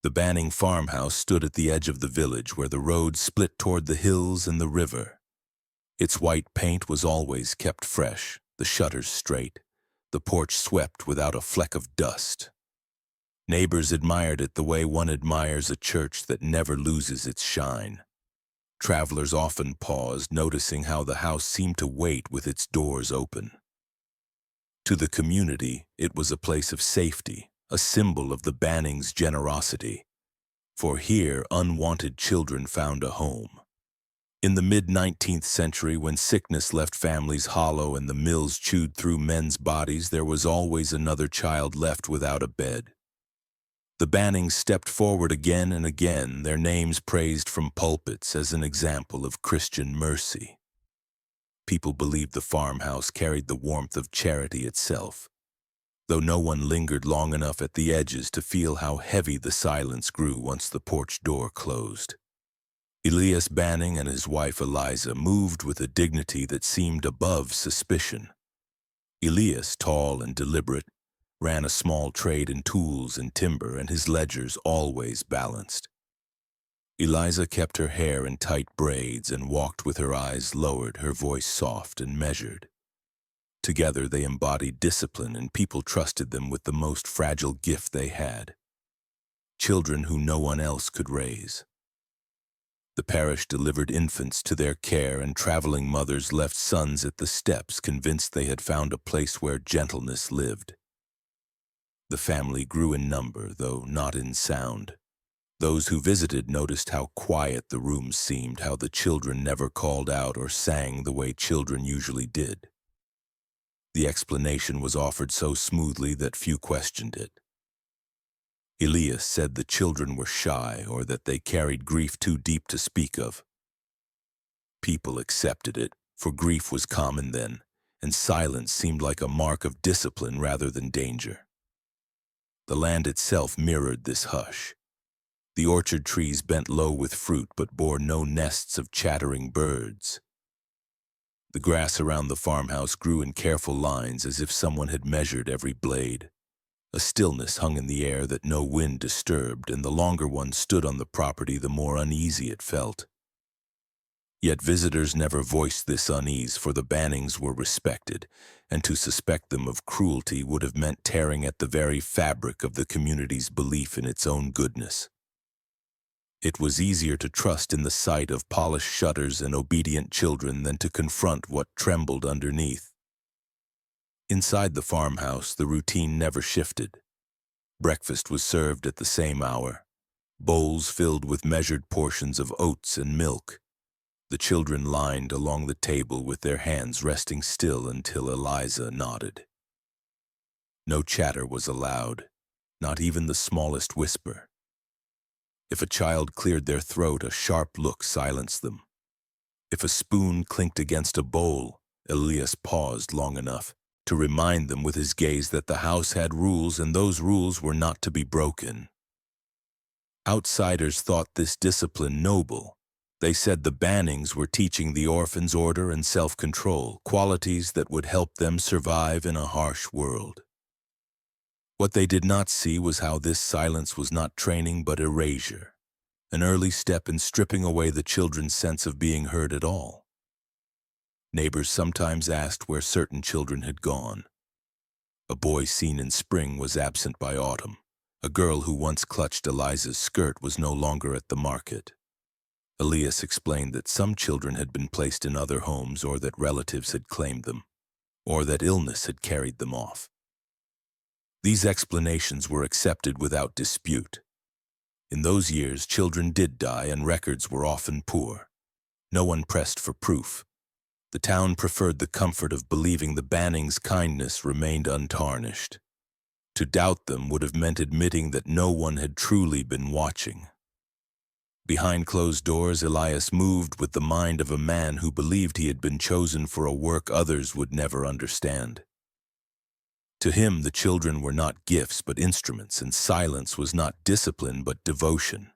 The Banning farmhouse stood at the edge of the village where the road split toward the hills and the river. Its white paint was always kept fresh, the shutters straight, the porch swept without a fleck of dust. Neighbors admired it the way one admires a church that never loses its shine. Travelers often paused, noticing how the house seemed to wait with its doors open. To the community, it was a place of safety, a symbol of the Bannings' generosity. For here, unwanted children found a home. In the mid-19th century, when sickness left families hollow and the mills chewed through men's bodies, there was always another child left without a bed. The Bannings stepped forward again and again, their names praised from pulpits as an example of Christian mercy. People believed the farmhouse carried the warmth of charity itself, though no one lingered long enough at the edges to feel how heavy the silence grew once the porch door closed. Elias Banning and his wife Eliza moved with a dignity that seemed above suspicion. Elias, tall and deliberate, ran a small trade in tools and timber, and his ledgers always balanced. Eliza kept her hair in tight braids and walked with her eyes lowered, her voice soft and measured. Together they embodied discipline, and people trusted them with the most fragile gift they had: children who no one else could raise. The parish delivered infants to their care, and traveling mothers left sons at the steps, convinced they had found a place where gentleness lived. The family grew in number, though not in sound. Those who visited noticed how quiet the rooms seemed, how the children never called out or sang the way children usually did. The explanation was offered so smoothly that few questioned it. Elias said the children were shy, or that they carried grief too deep to speak of. People accepted it, for grief was common then, and silence seemed like a mark of discipline rather than danger. The land itself mirrored this hush. The orchard trees bent low with fruit but bore no nests of chattering birds. The grass around the farmhouse grew in careful lines, as if someone had measured every blade. A stillness hung in the air that no wind disturbed, and the longer one stood on the property, the more uneasy it felt. Yet visitors never voiced this unease, for the Bannings were respected, and to suspect them of cruelty would have meant tearing at the very fabric of the community's belief in its own goodness. It was easier to trust in the sight of polished shutters and obedient children than to confront what trembled underneath. Inside the farmhouse, the routine never shifted. Breakfast was served at the same hour, bowls filled with measured portions of oats and milk. The children lined along the table with their hands resting still until Eliza nodded. No chatter was allowed, not even the smallest whisper. If a child cleared their throat, a sharp look silenced them. If a spoon clinked against a bowl, Elias paused long enough to remind them with his gaze that the house had rules, and those rules were not to be broken. Outsiders thought this discipline noble. They said the Bannings were teaching the orphans order and self-control, qualities that would help them survive in a harsh world. What they did not see was how this silence was not training but erasure, an early step in stripping away the children's sense of being heard at all. Neighbors sometimes asked where certain children had gone. A boy seen in spring was absent by autumn. A girl who once clutched Eliza's skirt was no longer at the market. Elias explained that some children had been placed in other homes, or that relatives had claimed them, or that illness had carried them off. These explanations were accepted without dispute. In those years, children did die, and records were often poor. No one pressed for proof. The town preferred the comfort of believing the Bannings' kindness remained untarnished. To doubt them would have meant admitting that no one had truly been watching. Behind closed doors, Elias moved with the mind of a man who believed he had been chosen for a work others would never understand. To him, the children were not gifts but instruments, and silence was not discipline but devotion.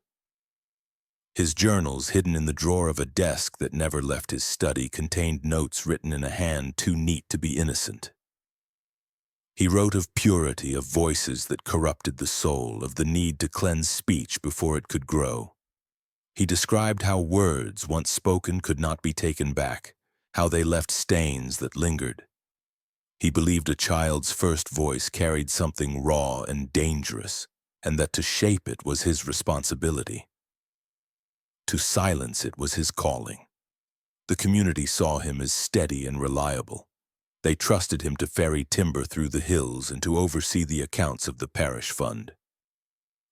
His journals, hidden in the drawer of a desk that never left his study, contained notes written in a hand too neat to be innocent. He wrote of purity, of voices that corrupted the soul, of the need to cleanse speech before it could grow. He described how words once spoken could not be taken back, how they left stains that lingered. He believed a child's first voice carried something raw and dangerous, and that to shape it was his responsibility. To silence it was his calling. The community saw him as steady and reliable. They trusted him to ferry timber through the hills and to oversee the accounts of the parish fund.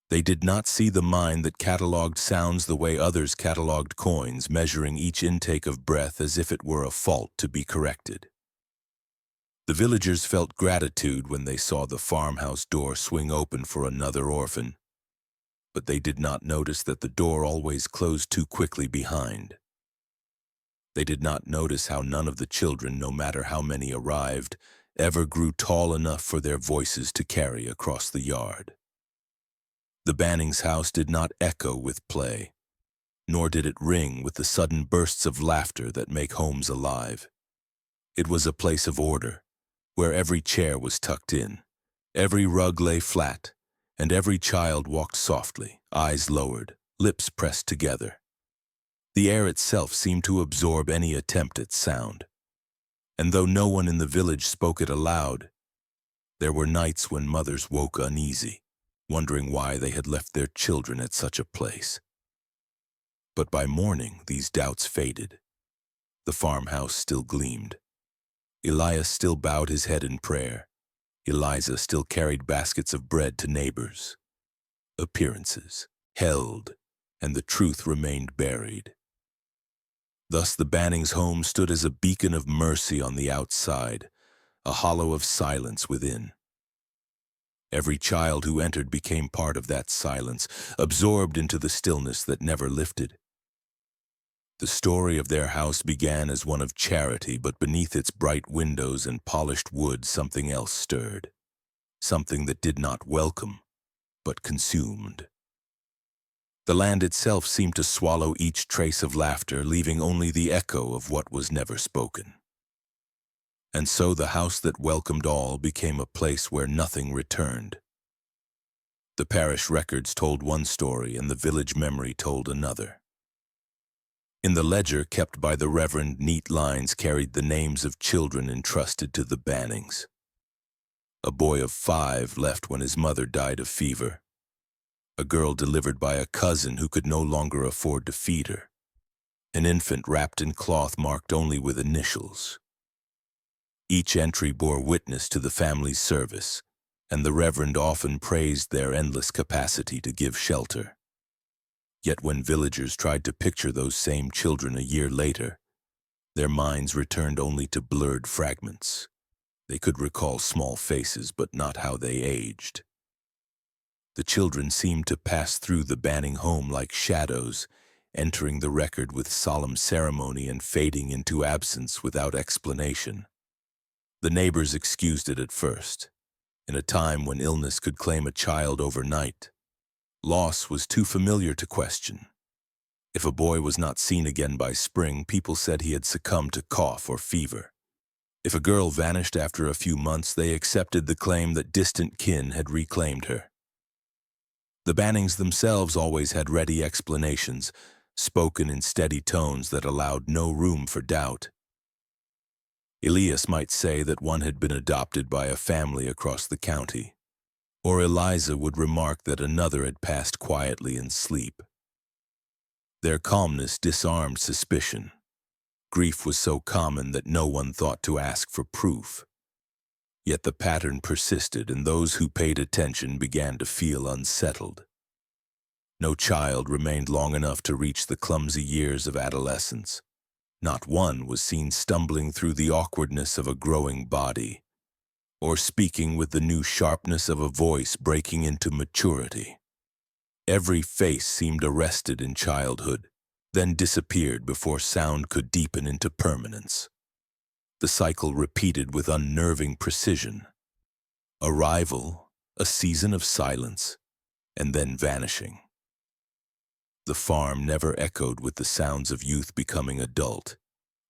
They did not see the mind that catalogued sounds the way others catalogued coins, measuring each intake of breath as if it were a fault to be corrected. The villagers felt gratitude when they saw the farmhouse door swing open for another orphan, but they did not notice that the door always closed too quickly behind. They did not notice how none of the children, no matter how many arrived, ever grew tall enough for their voices to carry across the yard. The Bannings' house did not echo with play, nor did it ring with the sudden bursts of laughter that make homes alive. It was a place of order, where every chair was tucked in, every rug lay flat, and every child walked softly, eyes lowered, lips pressed together. The air itself seemed to absorb any attempt at sound, and though no one in the village spoke it aloud, there were nights when mothers woke uneasy, wondering why they had left their children at such a place. But by morning these doubts faded. The farmhouse still gleamed. Elias still bowed his head in prayer. Eliza still carried baskets of bread to neighbors. Appearances held, and the truth remained buried. Thus the Bannings' home stood as a beacon of mercy on the outside, a hollow of silence within. Every child who entered became part of that silence, absorbed into the stillness that never lifted. The story of their house began as one of charity, but beneath its bright windows and polished wood something else stirred, something that did not welcome, but consumed. The land itself seemed to swallow each trace of laughter, leaving only the echo of what was never spoken. And so the house that welcomed all became a place where nothing returned. The parish records told one story and the village memory told another. In the ledger kept by the Reverend, neat lines carried the names of children entrusted to the Bannings. A boy of 5 left when his mother died of fever. A girl delivered by a cousin who could no longer afford to feed her. An infant wrapped in cloth marked only with initials. Each entry bore witness to the family's service, and the Reverend often praised their endless capacity to give shelter. Yet when villagers tried to picture those same children a year later, their minds returned only to blurred fragments. They could recall small faces, but not how they aged. The children seemed to pass through the Banning home like shadows, entering the record with solemn ceremony and fading into absence without explanation. The neighbors excused it at first. In a time when illness could claim a child overnight, loss was too familiar to question. If a boy was not seen again by spring, people said he had succumbed to cough or fever. If a girl vanished after a few months, they accepted the claim that distant kin had reclaimed her. The Bannings themselves always had ready explanations, spoken in steady tones that allowed no room for doubt. Elias might say that one had been adopted by a family across the county, or Eliza would remark that another had passed quietly in sleep. Their calmness disarmed suspicion. Grief was so common that no one thought to ask for proof. Yet the pattern persisted, and those who paid attention began to feel unsettled. No child remained long enough to reach the clumsy years of adolescence. Not one was seen stumbling through the awkwardness of a growing body, or speaking with the new sharpness of a voice breaking into maturity. Every face seemed arrested in childhood, then disappeared before sound could deepen into permanence. The cycle repeated with unnerving precision. Arrival, a season of silence, and then vanishing. The farm never echoed with the sounds of youth becoming adult.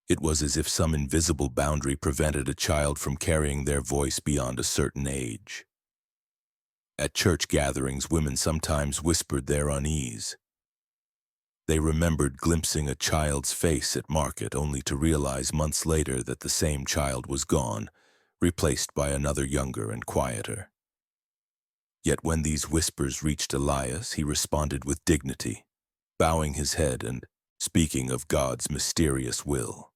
It was as if some invisible boundary prevented a child from carrying their voice beyond a certain age. At church gatherings, women sometimes whispered their unease. They remembered glimpsing a child's face at market only to realize months later that the same child was gone, replaced by another younger and quieter. Yet when these whispers reached Elias, he responded with dignity, bowing his head and speaking of God's mysterious will.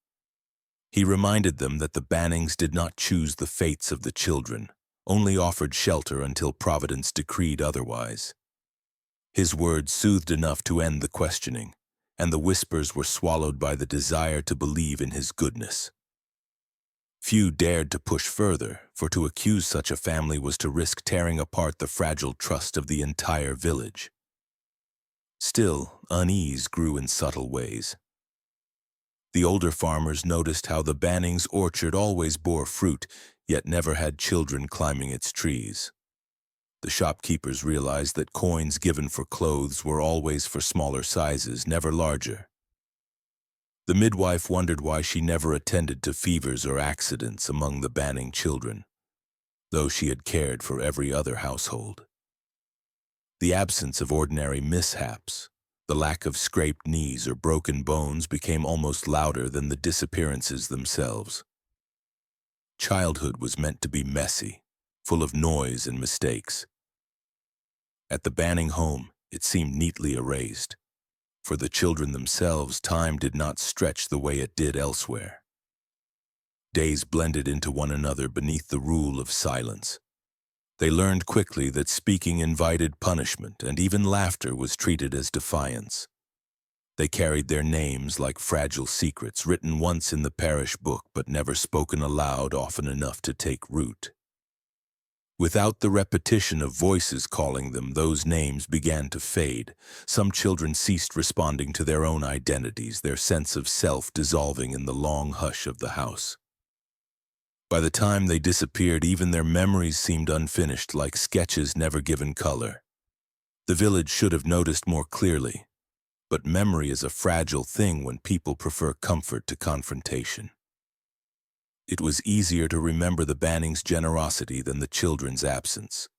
He reminded them that the Bannings did not choose the fates of the children, only offered shelter until Providence decreed otherwise. His words soothed enough to end the questioning, and the whispers were swallowed by the desire to believe in his goodness. Few dared to push further, for to accuse such a family was to risk tearing apart the fragile trust of the entire village. Still, unease grew in subtle ways. The older farmers noticed how the Bannings' orchard always bore fruit, yet never had children climbing its trees. The shopkeepers realized that coins given for clothes were always for smaller sizes, never larger. The midwife wondered why she never attended to fevers or accidents among the Banning children, though she had cared for every other household. The absence of ordinary mishaps, the lack of scraped knees or broken bones became almost louder than the disappearances themselves. Childhood was meant to be messy, full of noise and mistakes. At the Banning home, it seemed neatly erased. For the children themselves, time did not stretch the way it did elsewhere. Days blended into one another beneath the rule of silence. They learned quickly that speaking invited punishment, and even laughter was treated as defiance. They carried their names like fragile secrets, written once in the parish book but never spoken aloud often enough to take root. Without the repetition of voices calling them, those names began to fade. Some children ceased responding to their own identities, their sense of self dissolving in the long hush of the house. By the time they disappeared, even their memories seemed unfinished, like sketches never given color. The village should have noticed more clearly, but memory is a fragile thing when people prefer comfort to confrontation. It was easier to remember the Bannings' generosity than the children's absence.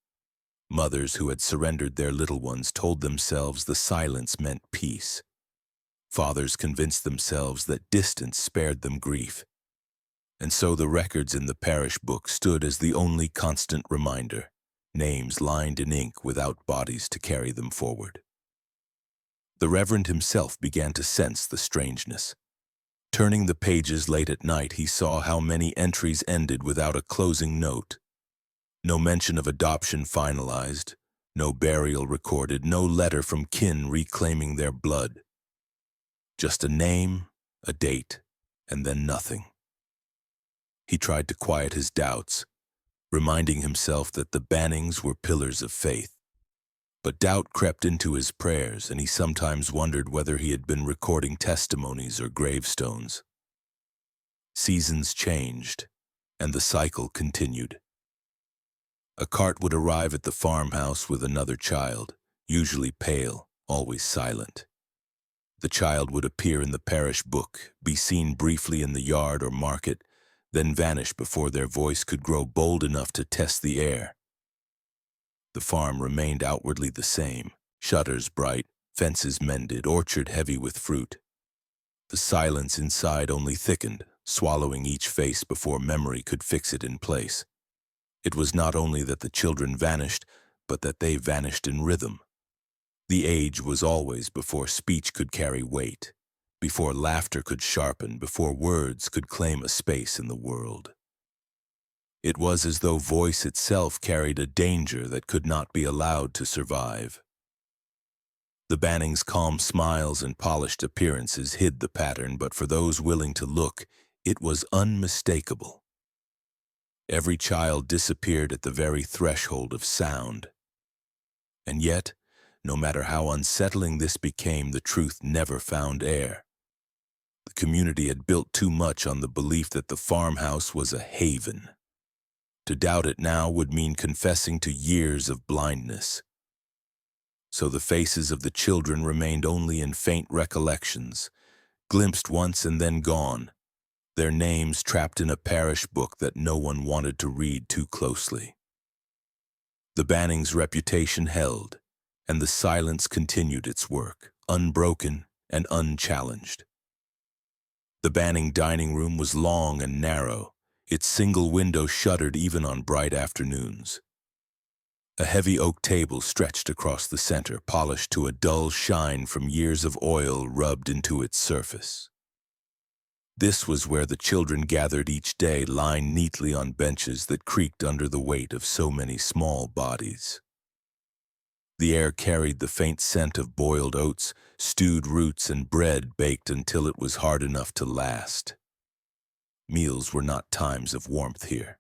Mothers who had surrendered their little ones told themselves the silence meant peace. Fathers convinced themselves that distance spared them grief. And so the records in the parish book stood as the only constant reminder, names lined in ink without bodies to carry them forward. The Reverend himself began to sense the strangeness. Turning the pages late at night, he saw how many entries ended without a closing note. No mention of adoption finalized, no burial recorded, no letter from kin reclaiming their blood. Just a name, a date, and then nothing. He tried to quiet his doubts, reminding himself that the Bannings were pillars of faith. But doubt crept into his prayers, and he sometimes wondered whether he had been recording testimonies or gravestones. Seasons changed, and the cycle continued. A cart would arrive at the farmhouse with another child, usually pale, always silent. The child would appear in the parish book, be seen briefly in the yard or market, then vanish before their voice could grow bold enough to test the air. The farm remained outwardly the same, shutters bright, fences mended, orchard heavy with fruit. The silence inside only thickened, swallowing each face before memory could fix it in place. It was not only that the children vanished, but that they vanished in rhythm. The age was always before speech could carry weight, before laughter could sharpen, before words could claim a space in the world. It was as though voice itself carried a danger that could not be allowed to survive. The Bannings' calm smiles and polished appearances hid the pattern, but for those willing to look, it was unmistakable. Every child disappeared at the very threshold of sound. And yet, no matter how unsettling this became, the truth never found air. The community had built too much on the belief that the farmhouse was a haven. To doubt it now would mean confessing to years of blindness. So the faces of the children remained only in faint recollections, glimpsed once and then gone, their names trapped in a parish book that no one wanted to read too closely. The Bannings' reputation held, and the silence continued its work, unbroken and unchallenged. The Banning dining room was long and narrow, its single window shuttered even on bright afternoons. A heavy oak table stretched across the center, polished to a dull shine from years of oil rubbed into its surface. This was where the children gathered each day, lined neatly on benches that creaked under the weight of so many small bodies. The air carried the faint scent of boiled oats, stewed roots, and bread baked until it was hard enough to last. Meals were not times of warmth here.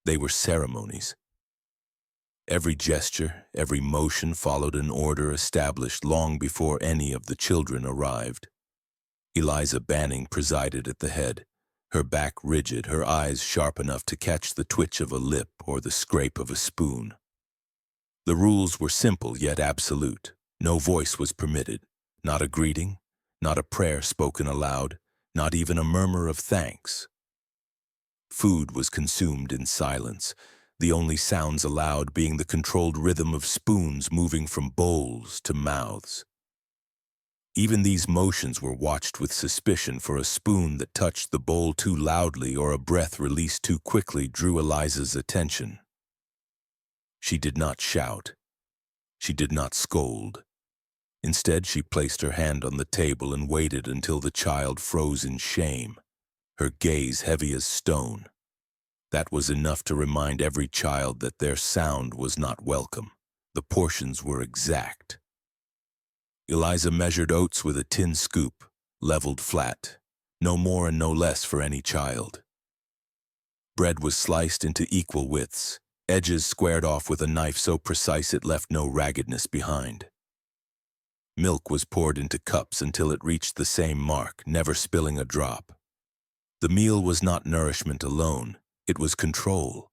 They were ceremonies. Every gesture, every motion followed an order established long before any of the children arrived. Eliza Banning presided at the head, her back rigid, her eyes sharp enough to catch the twitch of a lip or the scrape of a spoon. The rules were simple yet absolute. No voice was permitted, not a greeting, not a prayer spoken aloud, not even a murmur of thanks. Food was consumed in silence, the only sounds allowed being the controlled rhythm of spoons moving from bowls to mouths. Even these motions were watched with suspicion, for a spoon that touched the bowl too loudly or a breath released too quickly drew Eliza's attention. She did not shout. She did not scold. Instead, she placed her hand on the table and waited until the child froze in shame, her gaze heavy as stone. That was enough to remind every child that their sound was not welcome. The portions were exact. Eliza measured oats with a tin scoop, leveled flat, no more and no less for any child. Bread was sliced into equal widths, edges squared off with a knife so precise it left no raggedness behind. Milk was poured into cups until it reached the same mark, never spilling a drop. The meal was not nourishment alone, it was control,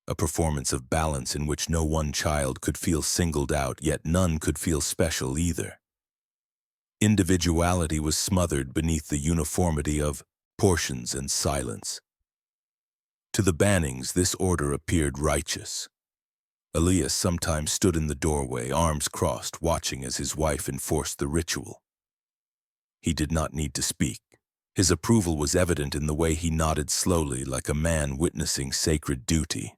a performance of balance in which no one child could feel singled out, yet none could feel special either. Individuality was smothered beneath the uniformity of portions and silence. To the Bannings, this order appeared righteous. Elias sometimes stood in the doorway, arms crossed, watching as his wife enforced the ritual. He did not need to speak. His approval was evident in the way he nodded slowly, like a man witnessing sacred duty.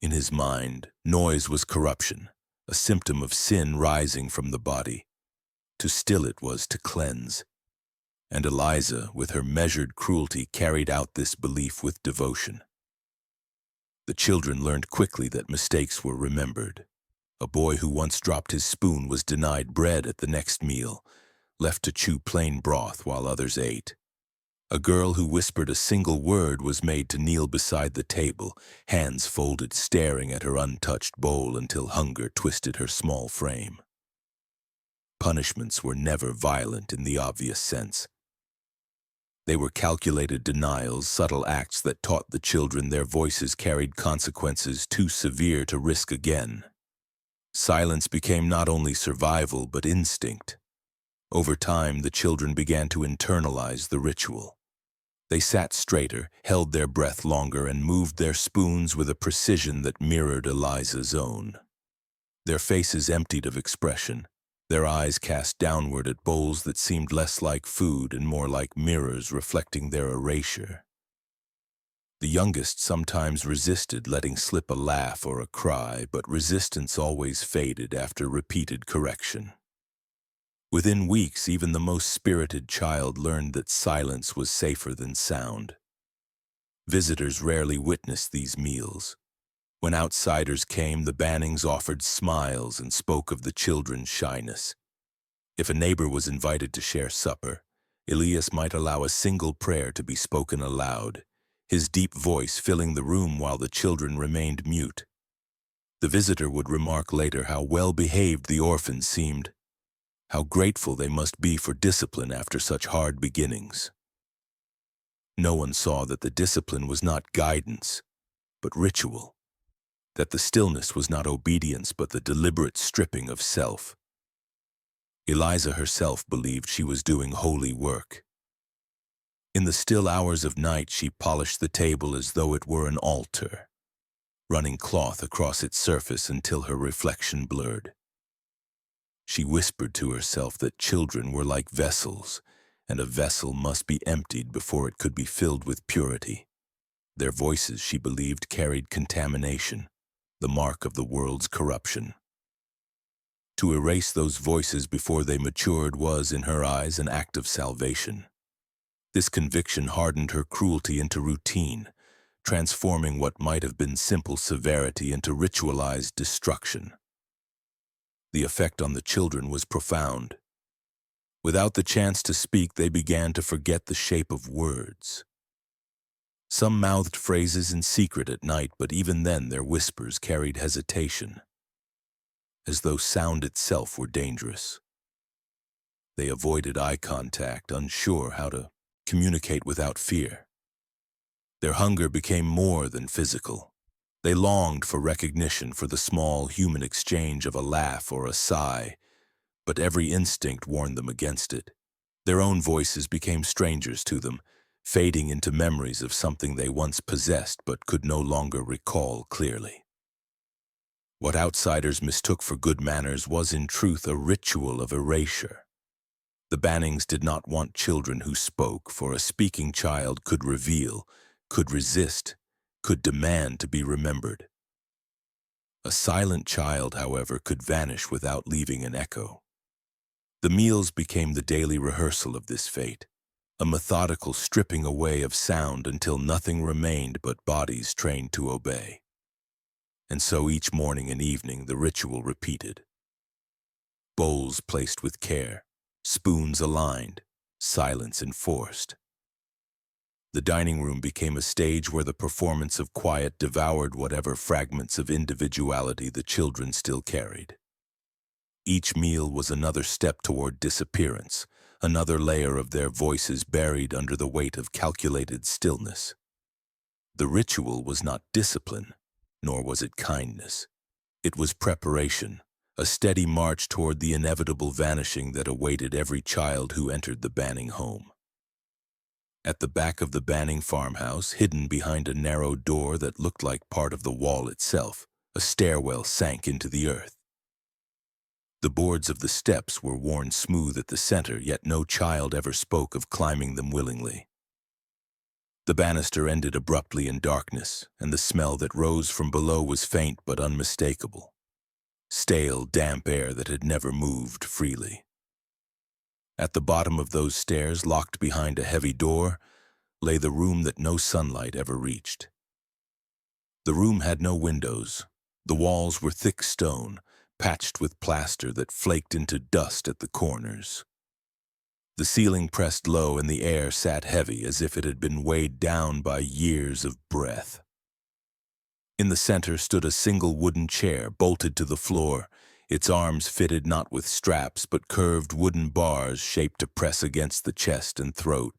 In his mind, noise was corruption, a symptom of sin rising from the body. To still it was to cleanse. And Eliza, with her measured cruelty, carried out this belief with devotion. The children learned quickly that mistakes were remembered. A boy who once dropped his spoon was denied bread at the next meal, left to chew plain broth while others ate. A girl who whispered a single word was made to kneel beside the table, hands folded, staring at her untouched bowl until hunger twisted her small frame. Punishments were never violent in the obvious sense. They were calculated denials, subtle acts that taught the children their voices carried consequences too severe to risk again. Silence became not only survival but instinct. Over time, the children began to internalize the ritual. They sat straighter, held their breath longer, and moved their spoons with a precision that mirrored Eliza's own. Their faces emptied of expression, their eyes cast downward at bowls that seemed less like food and more like mirrors reflecting their erasure. The youngest sometimes resisted letting slip a laugh or a cry, but resistance always faded after repeated correction. Within weeks, even the most spirited child learned that silence was safer than sound. Visitors rarely witnessed these meals. When outsiders came, the Bannings offered smiles and spoke of the children's shyness. If a neighbor was invited to share supper, Elias might allow a single prayer to be spoken aloud, his deep voice filling the room while the children remained mute. The visitor would remark later how well-behaved the orphans seemed, how grateful they must be for discipline after such hard beginnings. No one saw that the discipline was not guidance, but ritual, that the stillness was not obedience but the deliberate stripping of self. Eliza herself believed she was doing holy work. In the still hours of night, she polished the table as though it were an altar, running cloth across its surface until her reflection blurred. She whispered to herself that children were like vessels, and a vessel must be emptied before it could be filled with purity. Their voices, she believed, carried contamination, the mark of the world's corruption. To erase those voices before they matured was, in her eyes, an act of salvation. This conviction hardened her cruelty into routine, transforming what might have been simple severity into ritualized destruction. The effect on the children was profound. Without the chance to speak, they began to forget the shape of words. Some mouthed phrases in secret at night, but even then their whispers carried hesitation, as though sound itself were dangerous. They avoided eye contact, unsure how to communicate without fear. Their hunger became more than physical. They longed for recognition, for the small human exchange of a laugh or a sigh, but every instinct warned them against it. Their own voices became strangers to them, fading into memories of something they once possessed but could no longer recall clearly. What outsiders mistook for good manners was in truth a ritual of erasure. The Bannings did not want children who spoke, for a speaking child could reveal, could resist, could demand to be remembered. A silent child, however, could vanish without leaving an echo. The meals became the daily rehearsal of this fate, a methodical stripping away of sound until nothing remained but bodies trained to obey. And so each morning and evening the ritual repeated. Bowls placed with care, spoons aligned, silence enforced. The dining room became a stage where the performance of quiet devoured whatever fragments of individuality the children still carried. Each meal was another step toward disappearance, another layer of their voices buried under the weight of calculated stillness. The ritual was not discipline, nor was it kindness. It was preparation, a steady march toward the inevitable vanishing that awaited every child who entered the Banning home. At the back of the Banning farmhouse, hidden behind a narrow door that looked like part of the wall itself, a stairwell sank into the earth. The boards of the steps were worn smooth at the center, yet no child ever spoke of climbing them willingly. The banister ended abruptly in darkness, and the smell that rose from below was faint but unmistakable. Stale, damp air that had never moved freely. At the bottom of those stairs, locked behind a heavy door, lay the room that no sunlight ever reached. The room had no windows. The walls were thick stone, patched with plaster that flaked into dust at the corners. The ceiling pressed low and the air sat heavy as if it had been weighed down by years of breath. In the center stood a single wooden chair bolted to the floor, its arms fitted not with straps but curved wooden bars shaped to press against the chest and throat.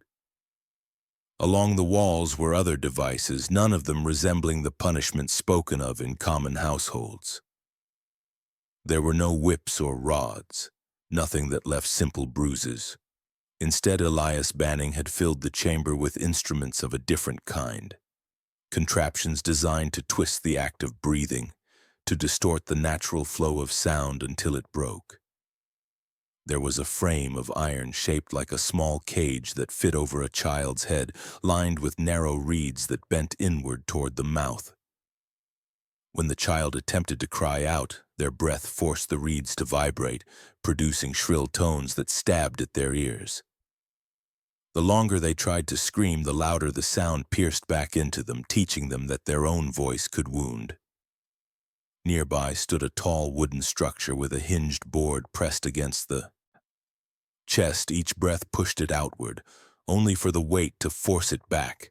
Along the walls were other devices, none of them resembling the punishment spoken of in common households. There were no whips or rods, nothing that left simple bruises. Instead, Elias Banning had filled the chamber with instruments of a different kind, contraptions designed to twist the act of breathing, to distort the natural flow of sound until it broke. There was a frame of iron shaped like a small cage that fit over a child's head, lined with narrow reeds that bent inward toward the mouth. When the child attempted to cry out, their breath forced the reeds to vibrate, producing shrill tones that stabbed at their ears. The longer they tried to scream, the louder the sound pierced back into them, teaching them that their own voice could wound. Nearby stood a tall wooden structure with a hinged board pressed against the chest. Each breath pushed it outward, only for the weight to force it back,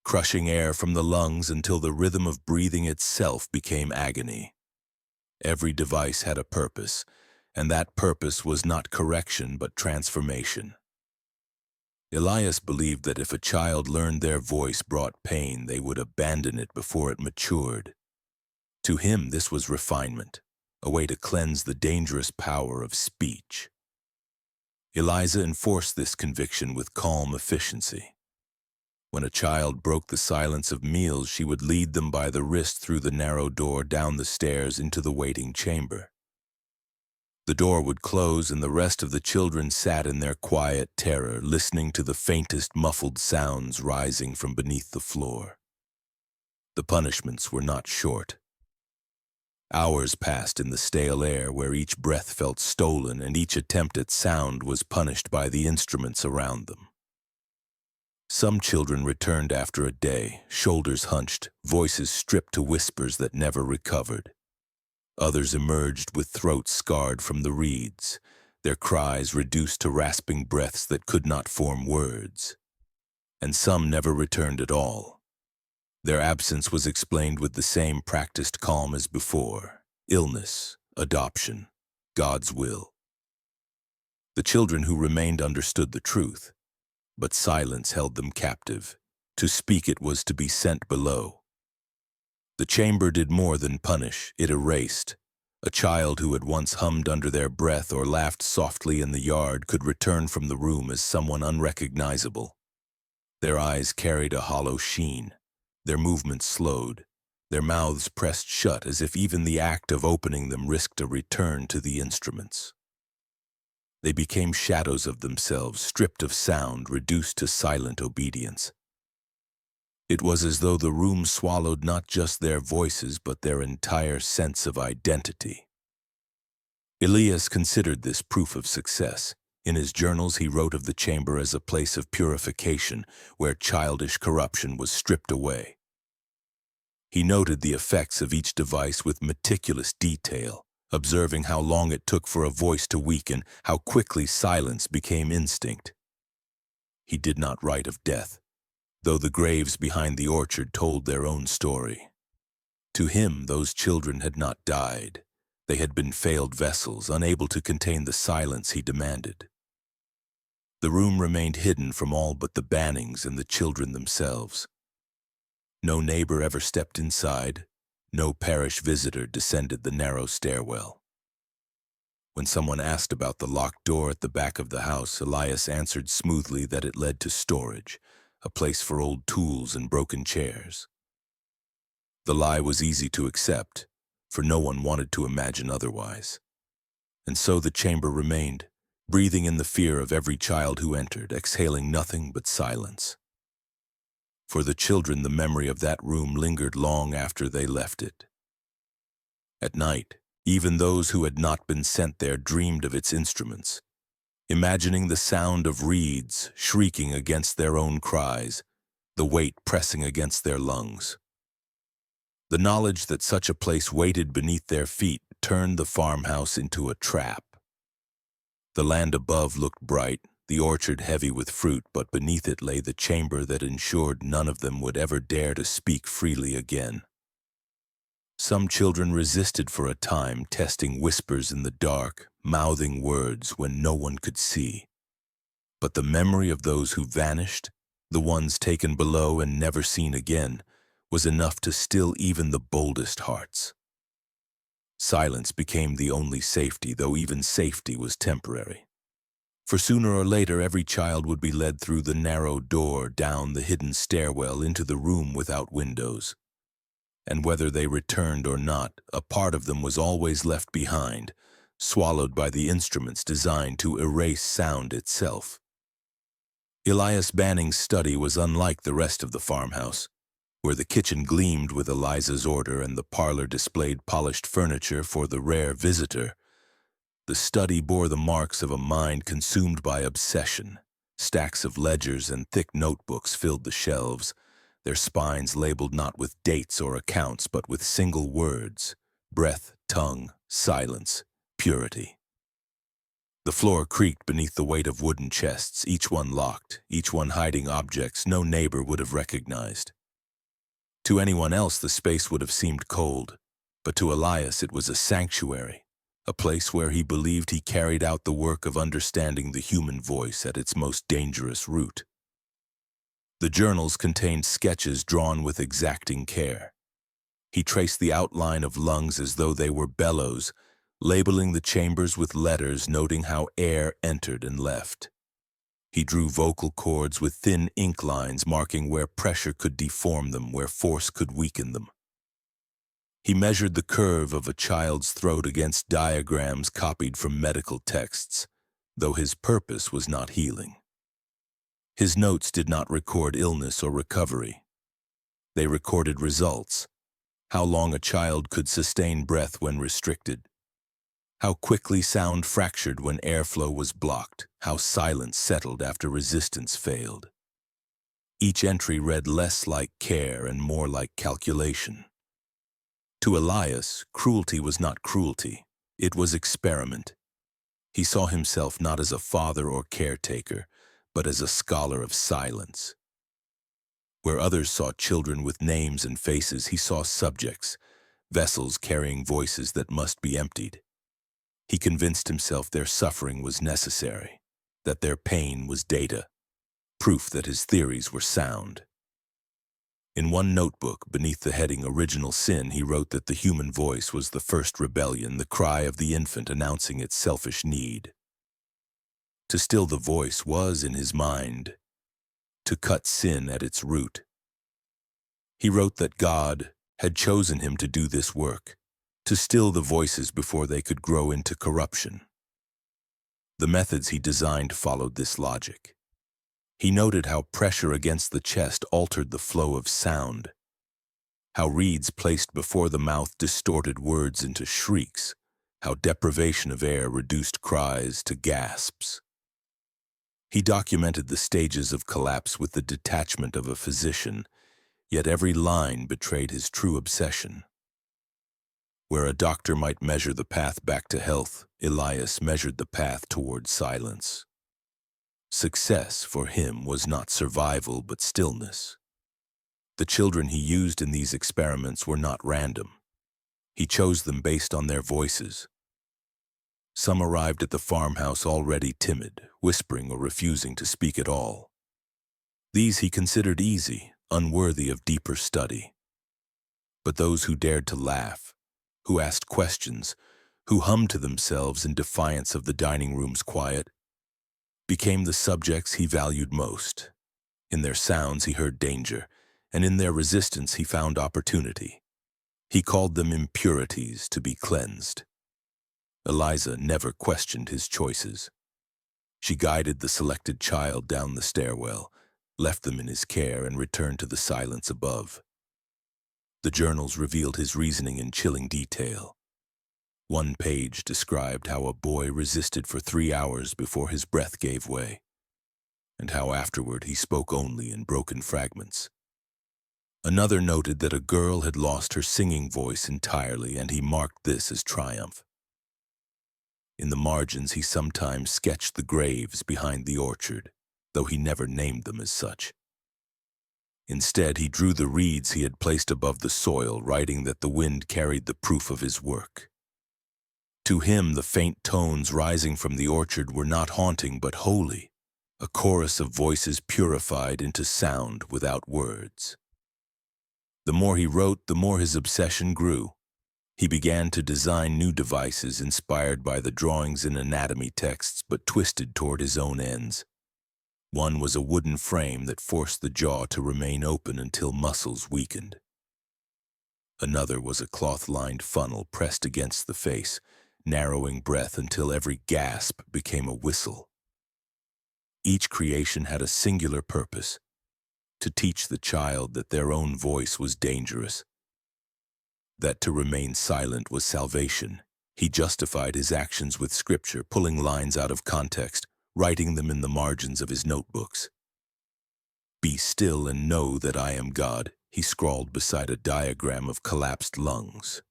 crushing air from the lungs until the rhythm of breathing itself became agony. Every device had a purpose, and that purpose was not correction but transformation. Elias believed that if a child learned their voice brought pain, they would abandon it before it matured. To him, this was refinement, a way to cleanse the dangerous power of speech. Eliza enforced this conviction with calm efficiency. When a child broke the silence of meals, she would lead them by the wrist through the narrow door down the stairs into the waiting chamber. The door would close and the rest of the children sat in their quiet terror, listening to the faintest muffled sounds rising from beneath the floor. The punishments were not short. Hours passed in the stale air where each breath felt stolen and each attempt at sound was punished by the instruments around them. Some children returned after a day, shoulders hunched, voices stripped to whispers that never recovered. Others emerged with throats scarred from the reeds, their cries reduced to rasping breaths that could not form words. And some never returned at all. Their absence was explained with the same practiced calm as before: illness, adoption, God's will. The children who remained understood the truth, but silence held them captive. To speak it was to be sent below. The chamber did more than punish, it erased. A child who had once hummed under their breath or laughed softly in the yard could return from the room as someone unrecognizable. Their eyes carried a hollow sheen, their movements slowed, their mouths pressed shut as if even the act of opening them risked a return to the instruments. They became shadows of themselves, stripped of sound, reduced to silent obedience. It was as though the room swallowed not just their voices, but their entire sense of identity. Elias considered this proof of success. In his journals, he wrote of the chamber as a place of purification, where childish corruption was stripped away. He noted the effects of each device with meticulous detail, observing how long it took for a voice to weaken, how quickly silence became instinct. He did not write of death, though the graves behind the orchard told their own story. To him, those children had not died. They had been failed vessels, unable to contain the silence he demanded. The room remained hidden from all but the Bannings and the children themselves. No neighbor ever stepped inside. No parish visitor descended the narrow stairwell. When someone asked about the locked door at the back of the house, Elias answered smoothly that it led to storage, a place for old tools and broken chairs. The lie was easy to accept, for no one wanted to imagine otherwise. And so the chamber remained, breathing in the fear of every child who entered, exhaling nothing but silence. For the children, the memory of that room lingered long after they left it. At night, even those who had not been sent there dreamed of its instruments, imagining the sound of reeds shrieking against their own cries, the weight pressing against their lungs. The knowledge that such a place waited beneath their feet turned the farmhouse into a trap. The land above looked bright, the orchard heavy with fruit, but beneath it lay the chamber that ensured none of them would ever dare to speak freely again. Some children resisted for a time, testing whispers in the dark, mouthing words when no one could see. But the memory of those who vanished, the ones taken below and never seen again, was enough to still even the boldest hearts. Silence became the only safety, though even safety was temporary. For sooner or later, every child would be led through the narrow door, down the hidden stairwell, into the room without windows. And whether they returned or not, a part of them was always left behind, swallowed by the instruments designed to erase sound itself. Elias Banning's study was unlike the rest of the farmhouse, where the kitchen gleamed with Eliza's order and the parlor displayed polished furniture for the rare visitor. The study bore the marks of a mind consumed by obsession. Stacks of ledgers and thick notebooks filled the shelves, their spines labeled not with dates or accounts, but with single words: breath, tongue, silence, purity. The floor creaked beneath the weight of wooden chests, each one locked, each one hiding objects no neighbor would have recognized. To anyone else, the space would have seemed cold, but to Elias it was a sanctuary, a place where he believed he carried out the work of understanding the human voice at its most dangerous root. The journals contained sketches drawn with exacting care. He traced the outline of lungs as though they were bellows, labeling the chambers with letters noting how air entered and left. He drew vocal cords with thin ink lines marking where pressure could deform them, where force could weaken them. He measured the curve of a child's throat against diagrams copied from medical texts, though his purpose was not healing. His notes did not record illness or recovery. They recorded results: how long a child could sustain breath when restricted, how quickly sound fractured when airflow was blocked, how silence settled after resistance failed. Each entry read less like care and more like calculation. To Elias, cruelty was not cruelty, it was experiment. He saw himself not as a father or caretaker, but as a scholar of silence. Where others saw children with names and faces, he saw subjects, vessels carrying voices that must be emptied. He convinced himself their suffering was necessary, that their pain was data, proof that his theories were sound. In one notebook, beneath the heading Original Sin, he wrote that the human voice was the first rebellion, the cry of the infant announcing its selfish need. To still the voice was, in his mind, to cut sin at its root. He wrote that God had chosen him to do this work, to still the voices before they could grow into corruption. The methods he designed followed this logic. He noted how pressure against the chest altered the flow of sound, how reeds placed before the mouth distorted words into shrieks, how deprivation of air reduced cries to gasps. He documented the stages of collapse with the detachment of a physician, yet every line betrayed his true obsession. Where a doctor might measure the path back to health, Elias measured the path toward silence. Success for him was not survival but stillness. The children he used in these experiments were not random. He chose them based on their voices. Some arrived at the farmhouse already timid, whispering or refusing to speak at all. These he considered easy, unworthy of deeper study. But those who dared to laugh, who asked questions, who hummed to themselves in defiance of the dining room's quiet, became the subjects he valued most. In their sounds he heard danger, and in their resistance he found opportunity. He called them impurities to be cleansed. Eliza never questioned his choices. She guided the selected child down the stairwell, left them in his care, and returned to the silence above. The journals revealed his reasoning in chilling detail. One page described how a boy resisted for 3 hours before his breath gave way, and how afterward he spoke only in broken fragments. Another noted that a girl had lost her singing voice entirely, and he marked this as triumph. In the margins he sometimes sketched the graves behind the orchard, though he never named them as such. Instead, he drew the reeds he had placed above the soil, writing that the wind carried the proof of his work. To him, the faint tones rising from the orchard were not haunting but holy, a chorus of voices purified into sound without words. The more he wrote, the more his obsession grew. He began to design new devices inspired by the drawings in anatomy texts but twisted toward his own ends. One was a wooden frame that forced the jaw to remain open until muscles weakened. Another was a cloth-lined funnel pressed against the face, narrowing breath until every gasp became a whistle. Each creation had a singular purpose: to teach the child that their own voice was dangerous, that to remain silent was salvation. He justified his actions with scripture, pulling lines out of context, writing them in the margins of his notebooks. "Be still and know that I am God," he scrawled beside a diagram of collapsed lungs.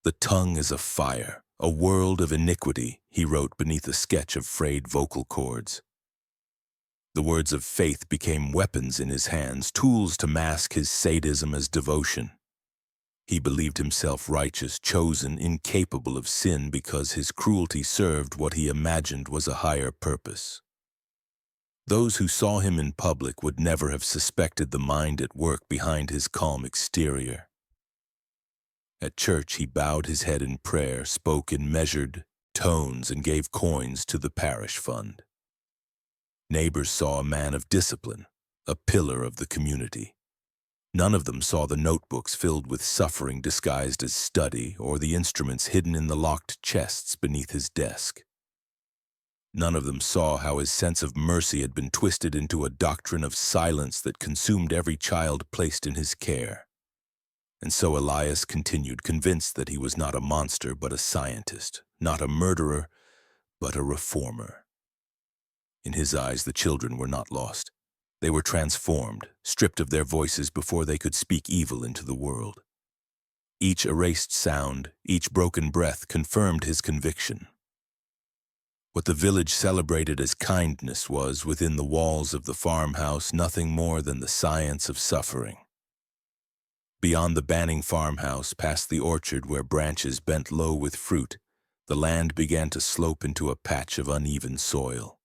"The tongue is a fire, a world of iniquity," he wrote beneath a sketch of frayed vocal cords. The words of faith became weapons in his hands, tools to mask his sadism as devotion. He believed himself righteous, chosen, incapable of sin because his cruelty served what he imagined was a higher purpose. Those who saw him in public would never have suspected the mind at work behind his calm exterior. At church, he bowed his head in prayer, spoke in measured tones, and gave coins to the parish fund. Neighbors saw a man of discipline, a pillar of the community. None of them saw the notebooks filled with suffering disguised as study or the instruments hidden in the locked chests beneath his desk. None of them saw how his sense of mercy had been twisted into a doctrine of silence that consumed every child placed in his care. And so Elias continued, convinced that he was not a monster but a scientist, not a murderer but a reformer. In his eyes, the children were not lost. They were transformed, stripped of their voices before they could speak evil into the world. Each erased sound, each broken breath confirmed his conviction. What the village celebrated as kindness was, within the walls of the farmhouse, nothing more than the science of suffering. Beyond the Banning farmhouse, past the orchard where branches bent low with fruit, the land began to slope into a patch of uneven soil.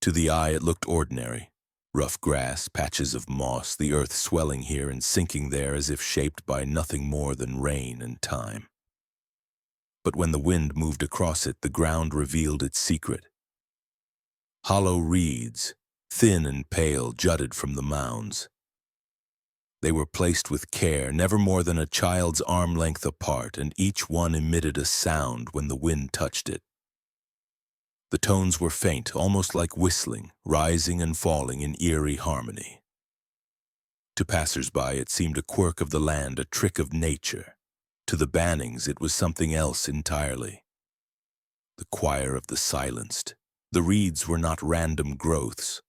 To the eye it looked ordinary. Rough grass, patches of moss, the earth swelling here and sinking there as if shaped by nothing more than rain and time. But when the wind moved across it, the ground revealed its secret. Hollow reeds, thin and pale, jutted from the mounds. They were placed with care, never more than a child's arm length apart, and each one emitted a sound when the wind touched it. The tones were faint, almost like whistling, rising and falling in eerie harmony. To passers-by, it seemed a quirk of the land, a trick of nature. To the Bannings, it was something else entirely. The choir of the silenced. The reeds were not random growths.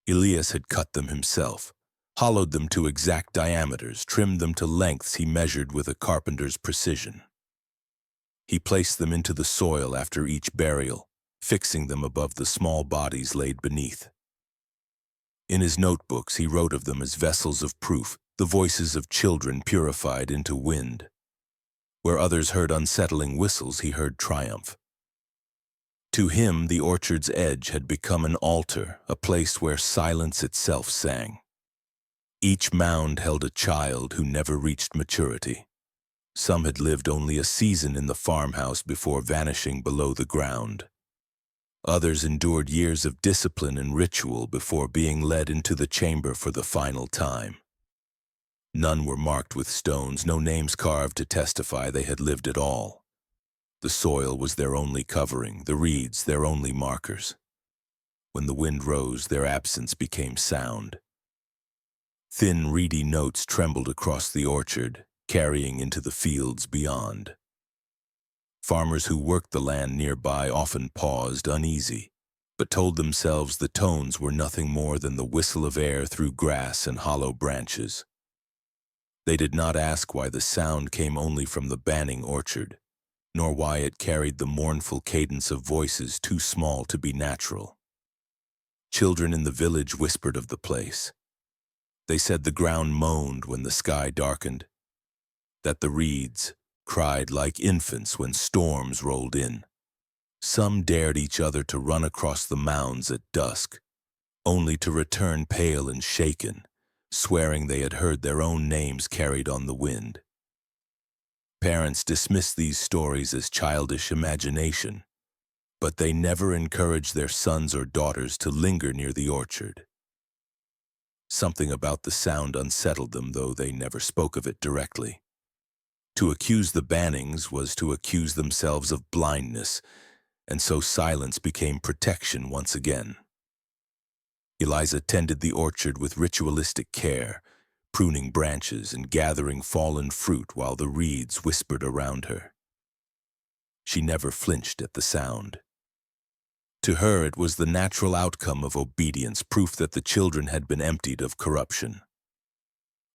Elias had cut them himself, hollowed them to exact diameters, trimmed them to lengths he measured with a carpenter's precision. He placed them into the soil after each burial, fixing them above the small bodies laid beneath. In his notebooks, he wrote of them as vessels of proof, the voices of children purified into wind. Where others heard unsettling whistles, he heard triumph. To him, the orchard's edge had become an altar, a place where silence itself sang. Each mound held a child who never reached maturity. Some had lived only a season in the farmhouse before vanishing below the ground. Others endured years of discipline and ritual before being led into the chamber for the final time. None were marked with stones, no names carved to testify they had lived at all. The soil was their only covering, the reeds their only markers. When the wind rose, their absence became sound. Thin, reedy notes trembled across the orchard, carrying into the fields beyond. Farmers who worked the land nearby often paused, uneasy, but told themselves the tones were nothing more than the whistle of air through grass and hollow branches. They did not ask why the sound came only from the Banning orchard, nor why it carried the mournful cadence of voices too small to be natural. Children in the village whispered of the place. They said the ground moaned when the sky darkened, that the reeds cried like infants when storms rolled in. Some dared each other to run across the mounds at dusk, only to return pale and shaken, swearing they had heard their own names carried on the wind. Parents dismissed these stories as childish imagination, but they never encouraged their sons or daughters to linger near the orchard. Something about the sound unsettled them, though they never spoke of it directly. To accuse the Bannings was to accuse themselves of blindness, and so silence became protection once again. Eliza tended the orchard with ritualistic care, pruning branches and gathering fallen fruit while the reeds whispered around her. She never flinched at the sound. To her, it was the natural outcome of obedience, proof that the children had been emptied of corruption.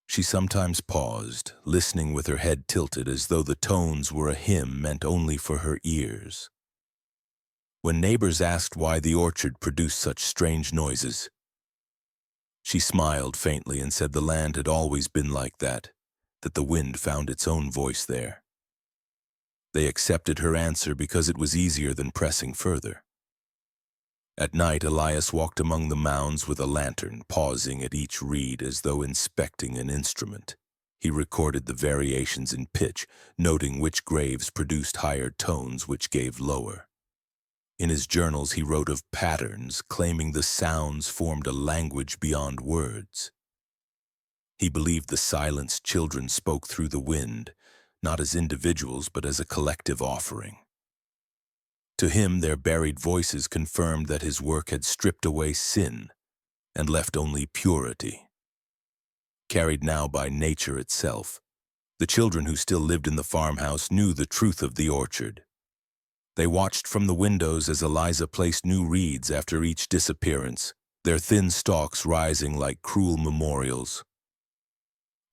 She sometimes paused, listening with her head tilted as though the tones were a hymn meant only for her ears. When neighbors asked why the orchard produced such strange noises, she smiled faintly and said the land had always been like that the wind found its own voice there. They accepted her answer because it was easier than pressing further. At night, Elias walked among the mounds with a lantern, pausing at each reed as though inspecting an instrument. He recorded the variations in pitch, noting which graves produced higher tones, which gave lower. In his journals he wrote of patterns, claiming the sounds formed a language beyond words. He believed the silenced children spoke through the wind, not as individuals but as a collective offering. To him, their buried voices confirmed that his work had stripped away sin and left only purity. Carried now by nature itself, the children who still lived in the farmhouse knew the truth of the orchard. They watched from the windows as Eliza placed new reeds after each disappearance, their thin stalks rising like cruel memorials.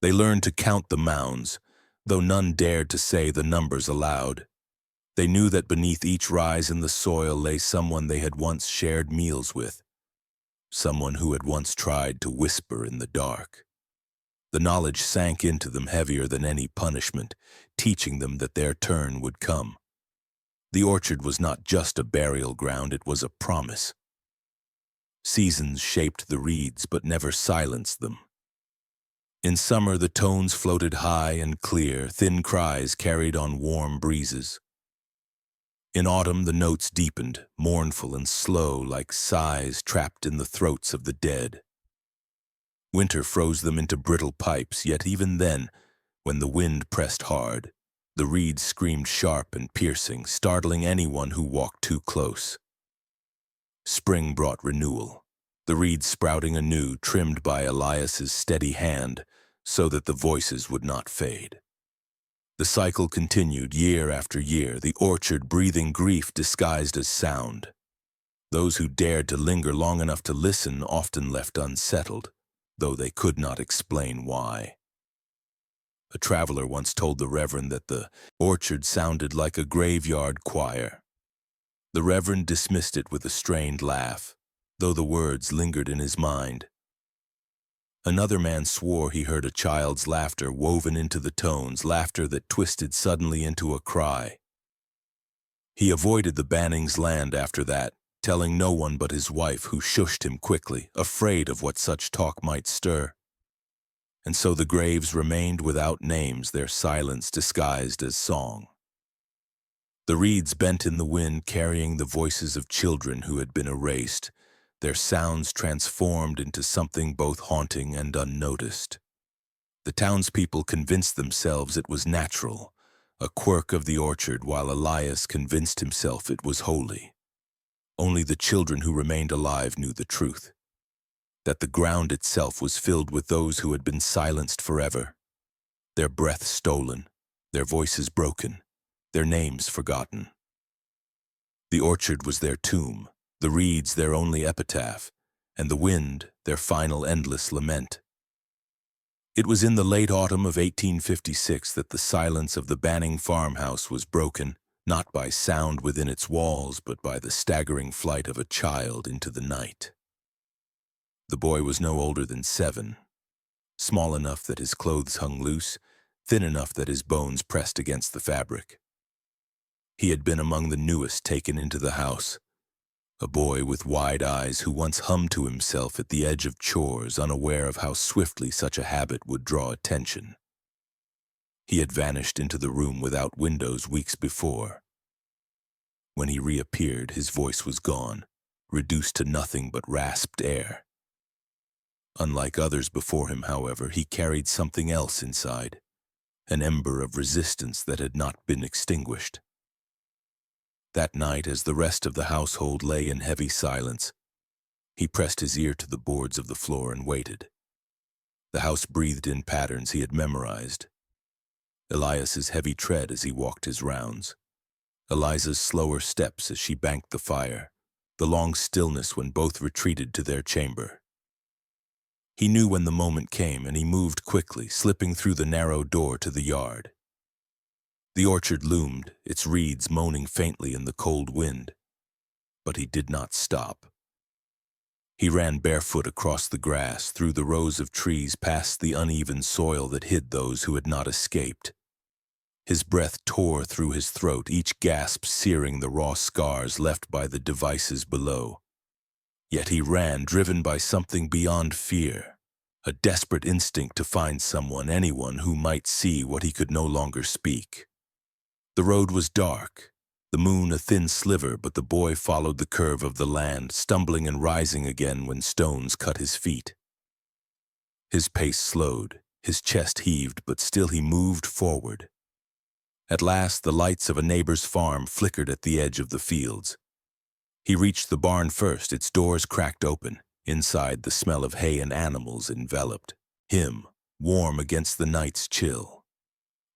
They learned to count the mounds, though none dared to say the numbers aloud. They knew that beneath each rise in the soil lay someone they had once shared meals with, someone who had once tried to whisper in the dark. The knowledge sank into them heavier than any punishment, teaching them that their turn would come. The orchard was not just a burial ground, it was a promise. Seasons shaped the reeds but never silenced them. In summer the tones floated high and clear, thin cries carried on warm breezes. In autumn the notes deepened, mournful and slow, like sighs trapped in the throats of the dead. Winter froze them into brittle pipes, yet even then, when the wind pressed hard, the reeds screamed sharp and piercing, startling anyone who walked too close. Spring brought renewal, the reeds sprouting anew, trimmed by Elias's steady hand, so that the voices would not fade. The cycle continued year after year, the orchard breathing grief disguised as sound. Those who dared to linger long enough to listen often left unsettled, though they could not explain why. A traveler once told the Reverend that the orchard sounded like a graveyard choir. The Reverend dismissed it with a strained laugh, though the words lingered in his mind. Another man swore he heard a child's laughter woven into the tones, laughter that twisted suddenly into a cry. He avoided the Bannings' land after that, telling no one but his wife, who shushed him quickly, afraid of what such talk might stir. And so the graves remained without names, their silence disguised as song. The reeds bent in the wind, carrying the voices of children who had been erased, their sounds transformed into something both haunting and unnoticed. The townspeople convinced themselves it was natural, a quirk of the orchard, while Elias convinced himself it was holy. Only the children who remained alive knew the truth, that the ground itself was filled with those who had been silenced forever, their breath stolen, their voices broken, their names forgotten. The orchard was their tomb, the reeds their only epitaph, and the wind their final endless lament. It was in the late autumn of 1856 that the silence of the Banning farmhouse was broken, not by sound within its walls, but by the staggering flight of a child into the night. The boy was no older than 7, small enough that his clothes hung loose, thin enough that his bones pressed against the fabric. He had been among the newest taken into the house, a boy with wide eyes who once hummed to himself at the edge of chores, unaware of how swiftly such a habit would draw attention. He had vanished into the room without windows weeks before. When he reappeared, his voice was gone, reduced to nothing but rasped air. Unlike others before him, however, he carried something else inside, an ember of resistance that had not been extinguished. That night, as the rest of the household lay in heavy silence, he pressed his ear to the boards of the floor and waited. The house breathed in patterns he had memorized. Elias's heavy tread as he walked his rounds, Eliza's slower steps as she banked the fire, the long stillness when both retreated to their chamber. He knew when the moment came, and he moved quickly, slipping through the narrow door to the yard. The orchard loomed, its reeds moaning faintly in the cold wind, but he did not stop. He ran barefoot across the grass, through the rows of trees, past the uneven soil that hid those who had not escaped. His breath tore through his throat, each gasp searing the raw scars left by the devices below. Yet he ran, driven by something beyond fear, a desperate instinct to find someone, anyone who might see what he could no longer speak. The road was dark, the moon a thin sliver, but the boy followed the curve of the land, stumbling and rising again when stones cut his feet. His pace slowed, his chest heaved, but still he moved forward. At last, the lights of a neighbor's farm flickered at the edge of the fields. He reached the barn first, its doors cracked open. Inside, the smell of hay and animals enveloped him, warm against the night's chill.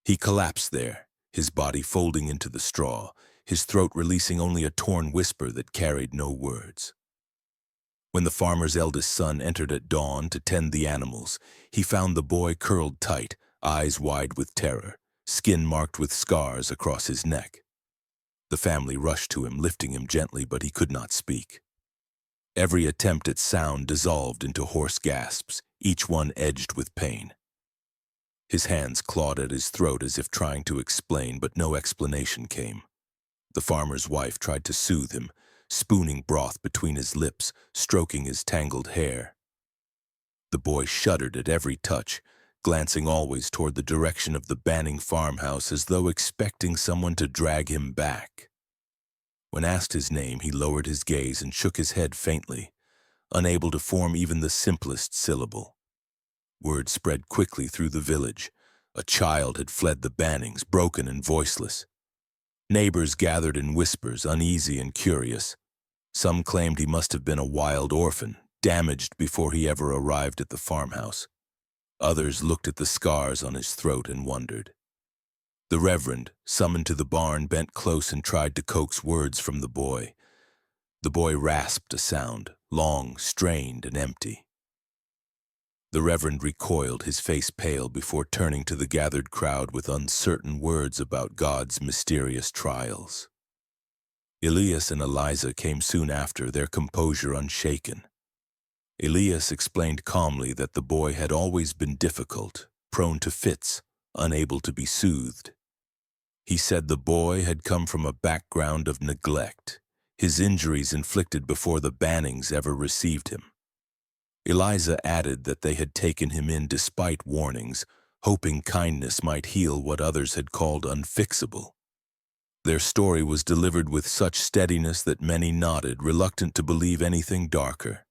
He collapsed there, his body folding into the straw, his throat releasing only a torn whisper that carried no words. When the farmer's eldest son entered at dawn to tend the animals, he found the boy curled tight, eyes wide with terror, skin marked with scars across his neck. The family rushed to him, lifting him gently, but he could not speak. Every attempt at sound dissolved into hoarse gasps, each one edged with pain. His hands clawed at his throat as if trying to explain, but no explanation came. The farmer's wife tried to soothe him, spooning broth between his lips, stroking his tangled hair. The boy shuddered at every touch, glancing always toward the direction of the Banning farmhouse as though expecting someone to drag him back. When asked his name, he lowered his gaze and shook his head faintly, unable to form even the simplest syllable. Word spread quickly through the village. A child had fled the Bannings, broken and voiceless. Neighbors gathered in whispers, uneasy and curious. Some claimed he must have been a wild orphan, damaged before he ever arrived at the farmhouse. Others looked at the scars on his throat and wondered. The reverend, summoned to the barn, bent close and tried to coax words from the boy. The boy rasped a sound, long, strained, and empty. The reverend recoiled, his face pale, before turning to the gathered crowd with uncertain words about God's mysterious trials. Elias and Eliza came soon after, their composure unshaken. Elias explained calmly that the boy had always been difficult, prone to fits, unable to be soothed. He said the boy had come from a background of neglect, his injuries inflicted before the Bannings ever received him. Eliza added that they had taken him in despite warnings, hoping kindness might heal what others had called unfixable. Their story was delivered with such steadiness that many nodded, reluctant to believe anything darker.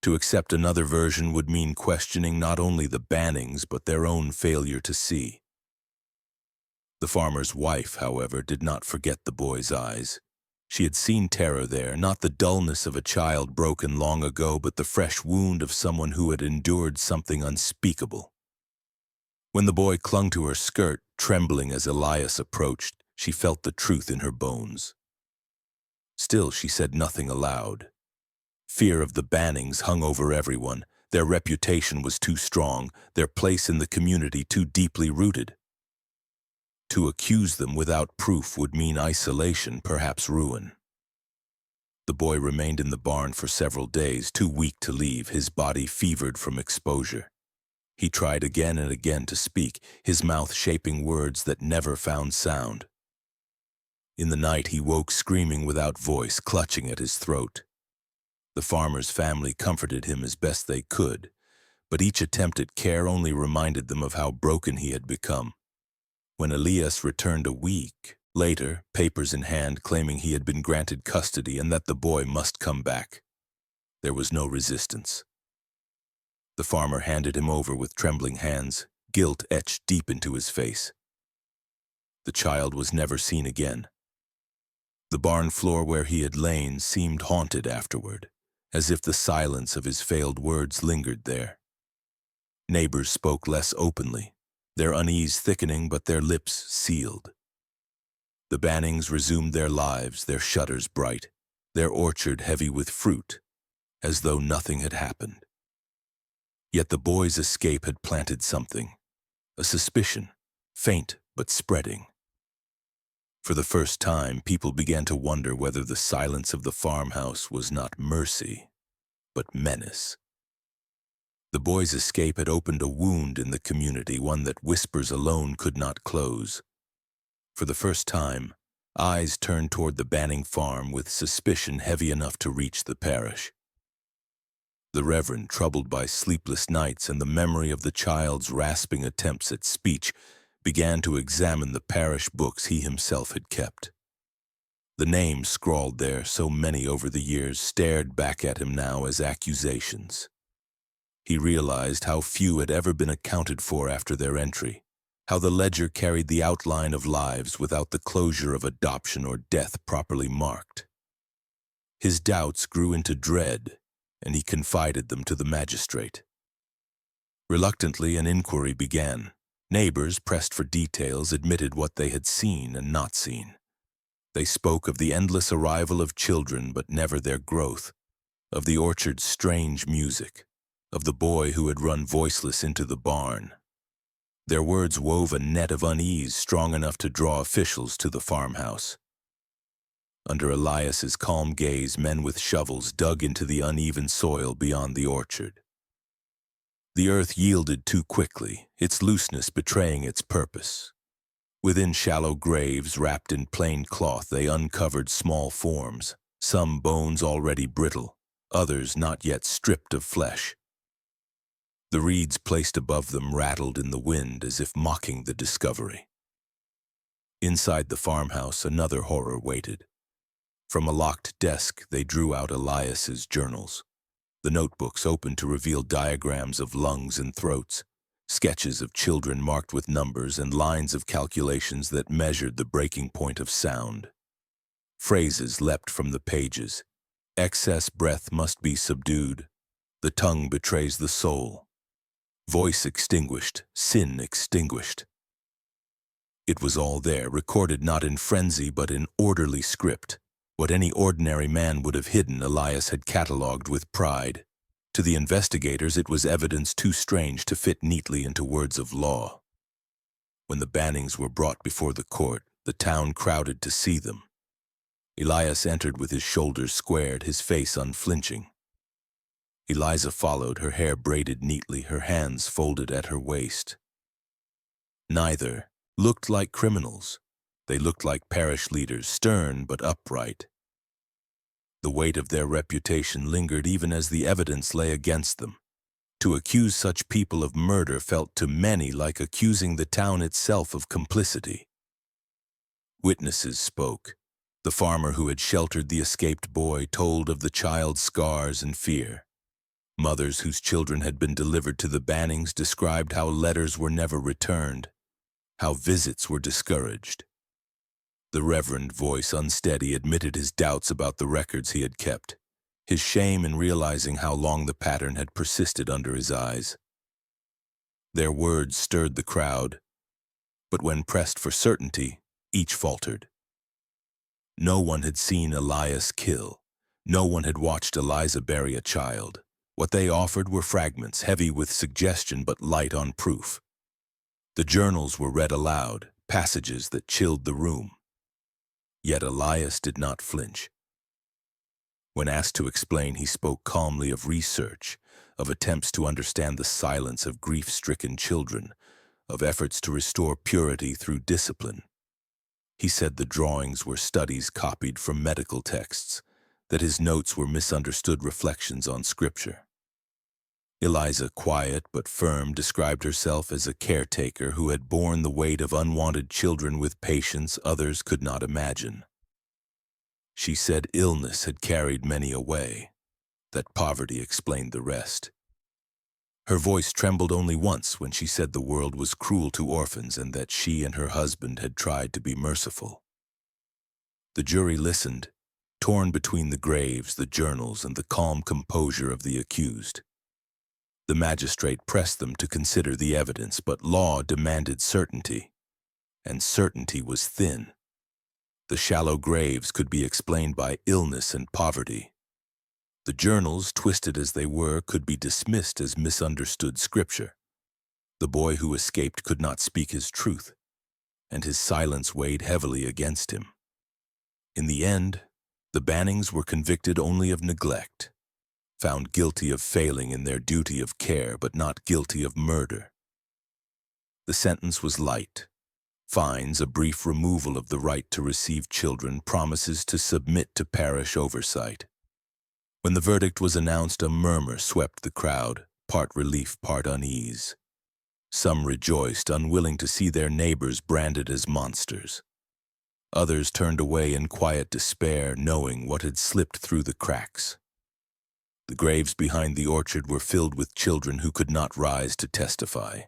To accept another version would mean questioning not only the Bannings but their own failure to see. The farmer's wife, however, did not forget the boy's eyes. She had seen terror there, not the dullness of a child broken long ago, but the fresh wound of someone who had endured something unspeakable. When the boy clung to her skirt, trembling as Elias approached, she felt the truth in her bones. Still, she said nothing aloud. Fear of the Bannings hung over everyone. Their reputation was too strong, their place in the community too deeply rooted. To accuse them without proof would mean isolation, perhaps ruin. The boy remained in the barn for several days, too weak to leave, his body fevered from exposure. He tried again and again to speak, his mouth shaping words that never found sound. In the night he woke screaming without voice, clutching at his throat. The farmer's family comforted him as best they could, but each attempt at care only reminded them of how broken he had become. When Elias returned a week later, papers in hand claiming he had been granted custody and that the boy must come back, there was no resistance. The farmer handed him over with trembling hands, guilt etched deep into his face. The child was never seen again. The barn floor where he had lain seemed haunted afterward, as if the silence of his failed words lingered there. Neighbors spoke less openly, their unease thickening but their lips sealed. The Bannings resumed their lives, their shutters bright, their orchard heavy with fruit, as though nothing had happened. Yet the boy's escape had planted something, a suspicion, faint but spreading. For the first time, people began to wonder whether the silence of the farmhouse was not mercy, but menace. The boy's escape had opened a wound in the community, one that whispers alone could not close. For the first time, eyes turned toward the Banning farm with suspicion heavy enough to reach the parish. The Reverend, troubled by sleepless nights and the memory of the child's rasping attempts at speech, began to examine the parish books he himself had kept. The names scrawled there, so many over the years, stared back at him now as accusations. He realized how few had ever been accounted for after their entry, how the ledger carried the outline of lives without the closure of adoption or death properly marked. His doubts grew into dread, and he confided them to the magistrate. Reluctantly, an inquiry began. Neighbors, pressed for details, admitted what they had seen and not seen. They spoke of the endless arrival of children, but never their growth, of the orchard's strange music, of the boy who had run voiceless into the barn. Their words wove a net of unease strong enough to draw officials to the farmhouse. Under Elias's calm gaze, men with shovels dug into the uneven soil beyond the orchard. The earth yielded too quickly, its looseness betraying its purpose. Within shallow graves wrapped in plain cloth, they uncovered small forms, some bones already brittle, others not yet stripped of flesh. The reeds placed above them rattled in the wind as if mocking the discovery. Inside the farmhouse, another horror waited. From a locked desk, they drew out Elias's journals. The notebooks opened to reveal diagrams of lungs and throats, sketches of children marked with numbers and lines of calculations that measured the breaking point of sound. Phrases leapt from the pages. Excess breath must be subdued. The tongue betrays the soul. Voice extinguished, sin extinguished. It was all there, recorded not in frenzy but in orderly script. What any ordinary man would have hidden, Elias had catalogued with pride. To the investigators, it was evidence too strange to fit neatly into words of law. When the Bannings were brought before the court, the town crowded to see them. Elias entered with his shoulders squared, his face unflinching. Eliza followed, her hair braided neatly, her hands folded at her waist. Neither looked like criminals. They looked like parish leaders, stern but upright. The weight of their reputation lingered even as the evidence lay against them. To accuse such people of murder felt to many like accusing the town itself of complicity. Witnesses spoke. The farmer who had sheltered the escaped boy told of the child's scars and fear. Mothers whose children had been delivered to the Bannings described how letters were never returned, how visits were discouraged. The Reverend, voice unsteady, admitted his doubts about the records he had kept, his shame in realizing how long the pattern had persisted under his eyes. Their words stirred the crowd, but when pressed for certainty, each faltered. No one had seen Elias kill. No one had watched Eliza bury a child. What they offered were fragments, heavy with suggestion but light on proof. The journals were read aloud, passages that chilled the room. Yet Elias did not flinch. When asked to explain, he spoke calmly of research, of attempts to understand the silence of grief-stricken children, of efforts to restore purity through discipline. He said the drawings were studies copied from medical texts, that his notes were misunderstood reflections on scripture. Eliza, quiet but firm, described herself as a caretaker who had borne the weight of unwanted children with patience others could not imagine. She said illness had carried many away, that poverty explained the rest. Her voice trembled only once when she said the world was cruel to orphans and that she and her husband had tried to be merciful. The jury listened, torn between the graves, the journals, and the calm composure of the accused. The magistrate pressed them to consider the evidence, but law demanded certainty, and certainty was thin. The shallow graves could be explained by illness and poverty. The journals, twisted as they were, could be dismissed as misunderstood scripture. The boy who escaped could not speak his truth, and his silence weighed heavily against him. In the end, the Bannings were convicted only of neglect, found guilty of failing in their duty of care, but not guilty of murder. The sentence was light. Fines, a brief removal of the right to receive children, promises to submit to parish oversight. When the verdict was announced, a murmur swept the crowd, part relief, part unease. Some rejoiced, unwilling to see their neighbors branded as monsters. Others turned away in quiet despair, knowing what had slipped through the cracks. The graves behind the orchard were filled with children who could not rise to testify.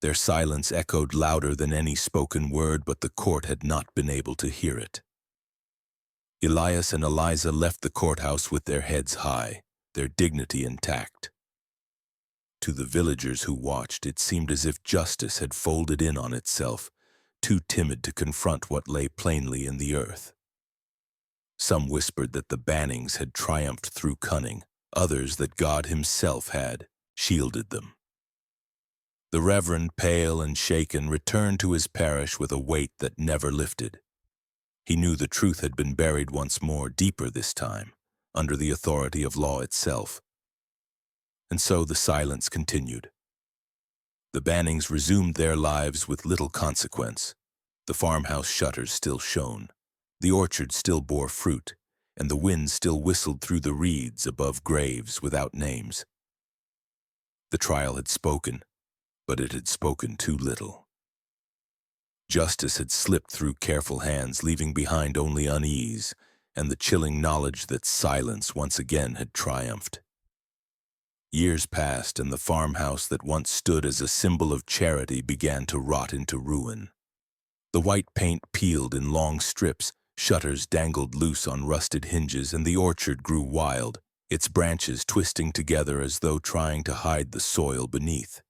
Their silence echoed louder than any spoken word, but the court had not been able to hear it. Elias and Eliza left the courthouse with their heads high, their dignity intact. To the villagers who watched, it seemed as if justice had folded in on itself, too timid to confront what lay plainly in the earth. Some whispered that the Bannings had triumphed through cunning, others that God himself had shielded them. The Reverend, pale and shaken, returned to his parish with a weight that never lifted. He knew the truth had been buried once more, deeper this time, under the authority of law itself. And so the silence continued. The Bannings resumed their lives with little consequence. The farmhouse shutters still shone, the orchard still bore fruit, and the wind still whistled through the reeds above graves without names. The trial had spoken, but it had spoken too little. Justice had slipped through careful hands, leaving behind only unease and the chilling knowledge that silence once again had triumphed. Years passed, and the farmhouse that once stood as a symbol of charity began to rot into ruin. The white paint peeled in long strips, shutters dangled loose on rusted hinges, and the orchard grew wild, its branches twisting together as though trying to hide the soil beneath.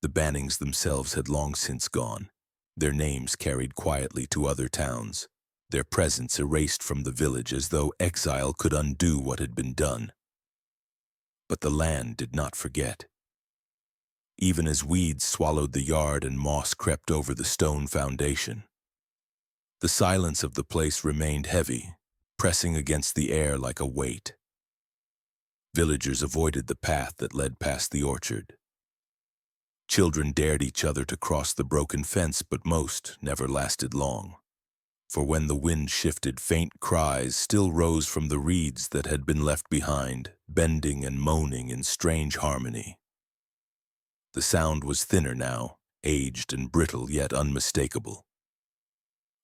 The Bannings themselves had long since gone, their names carried quietly to other towns, their presence erased from the village as though exile could undo what had been done. But the land did not forget. Even as weeds swallowed the yard and moss crept over the stone foundation, the silence of the place remained heavy, pressing against the air like a weight. Villagers avoided the path that led past the orchard. Children dared each other to cross the broken fence, but most never lasted long. For when the wind shifted, faint cries still rose from the reeds that had been left behind, bending and moaning in strange harmony. The sound was thinner now, aged and brittle yet unmistakable.